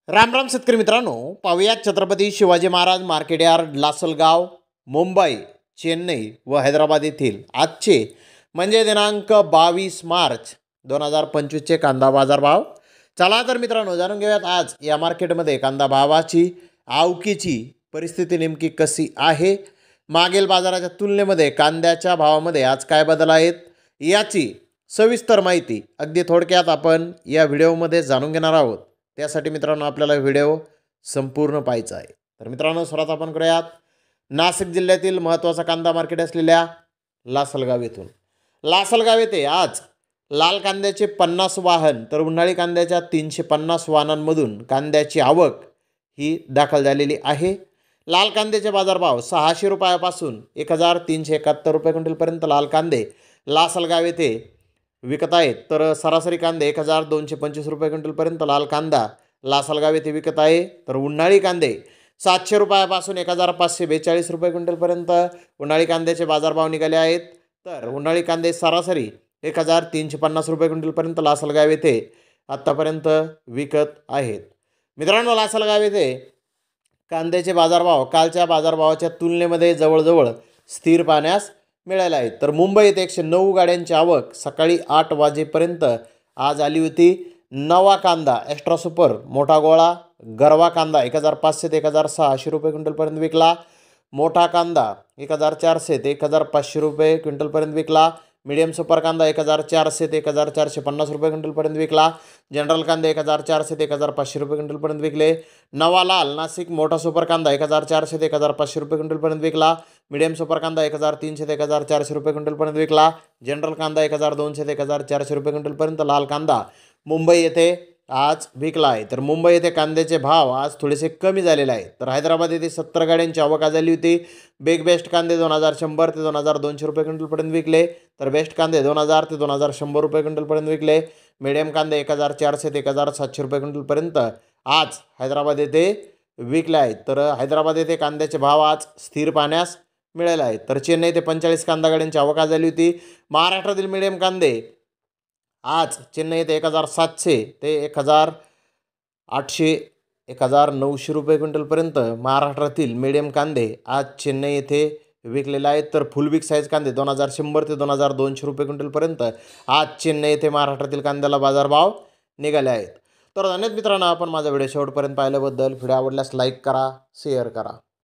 राम राम शेतकरी मित्रांनो, पाहूया छत्रपती शिवाजी महाराज मार्केट यार्ड, लासलगाव, मुंबई, चेन्नई व हैदराबाद येथील आजचे म्हणजे दिनांक 22 मार्च 2025चे कांदा बाजार भाव. चला तर मित्रांनो, जाणून घेऊयात आज या मार्केटमध्ये कांदा भावाची आवकीची परिस्थिती नेमकी कशी आहे. मागील बाजाराच्या तुलनेमध्ये कांद्याच्या भावामध्ये आज काय बदल आहेत याची सविस्तर माहिती अगदी थोडक्यात आपण या व्हिडिओमध्ये जाणून घेणार आहोत. त्यासाठी मित्रांनो आपल्याला व्हिडिओ संपूर्ण पाहायचा आहे. तर मित्रांनो, सुरुवात आपण करूयात नाशिक जिल्ह्यातील महत्त्वाचा कांदा मार्केट असलेल्या लासलगाव येथून. लासलगाव येथे आज लाल कांद्याचे 50 वाहन तर उन्हाळी कांद्याच्या 350 वाहनांमधून कांद्याची आवक ही दाखल झालेली आहे. लाल कांद्याचे बाजारभाव 600 रुपयापासून 1371 रुपये क्विंटलपर्यंत लाल कांदे लासलगाव येथे विकत आहेत. तर सरासरी कांदे 1225 रुपये क्विंटलपर्यंत लाल कांदा लासलगाव येथे विकत आहे. तर उन्हाळी कांदे 700 रुपयापासून 1542 रुपये क्विंटलपर्यंत उन्हाळी कांद्याचे बाजारभाव निघाले आहेत. तर उन्हाळी कांदे सरासरी 1350 रुपये क्विंटलपर्यंत लासलगाव येथे आत्तापर्यंत विकत आहेत. मित्रांनो, लासलगाव येथे कांद्याचे बाजारभाव कालच्या बाजारभावाच्या तुलनेमध्ये जवळजवळ स्थिर पाहण्यास मिळाले आहेत. तर मुंबईत 109 गाड्यांची आवक सकाळी 8 वाजेपर्यंत आज आली होती. नवा कांदा एक्स्ट्रा सुपर मोठा गोळा गरवा कांदा 1500 ते 1600 रुपये क्विंटलपर्यंत विकला. मोठा कांदा 1400 ते 1500 रुपये क्विंटलपर्यंत विकला. मीडियम सुपर कांदा 1400 ते 1450 रुपये क्विंटलपर्यंत विकला. जनरल कांदे 1400 ते 1500 रुपये क्विंटलपर्यंत विकले. नवा लाल नाशिक मोठा सुपर कांदा 1400 ते 1500 रुपये क्विंटलपर्यंत विकला. मीडियम सुपर कांदा 1300 ते 1400 रुपये क्विंटलपर्यंत विकला. जनरल कांदा 1200 ते 1400 रुपये क्विंटलपर्यंत लाल कांदा मुंबई येथे आज विकला आहे. तर मुंबई येथे कांद्याचे भाव आज थोडेसे कमी झालेले आहेत. तर हैदराबाद येथे 70 गाड्यांची आवक झाली होती. बिग बेस्ट कांदे 2100 ते 2200 रुपये क्विंटलपर्यंत विकले. तर बेस्ट कांदे 2000 ते 2100 रुपये क्विंटलपर्यंत विकले. मीडियम कांदे 1400 ते 1700 रुपये क्विंटलपर्यंत आज हैदराबाद येथे विकले आहेत. तर हैदराबाद येथे कांद्याचे भाव आज स्थिर पाहण्यास मिळाले आहेत. तर चेन्नई येथे 45 कांदा गाड्यांची आवक झाली होती. महाराष्ट्रातील मीडियम कांदे आज चेन्नई येथे 1700 ते 1800 1900 रुपये क्विंटलपर्यंत महाराष्ट्रातील मीडियम कांदे आज चेन्नई येथे विकलेले आहेत. तर फुल बिग साईज कांदे 2100 ते 2200 रुपये क्विंटलपर्यंत आज चेन्नई येथे महाराष्ट्रातील कांद्याला बाजारभाव निघाले आहेत. तर धन्यवाद मित्रांनो, आपण माझा व्हिडिओ शेवटपर्यंत पाहिल्याबद्दल. व्हिडिओ आवडल्यास लाईक करा, शेअर करा.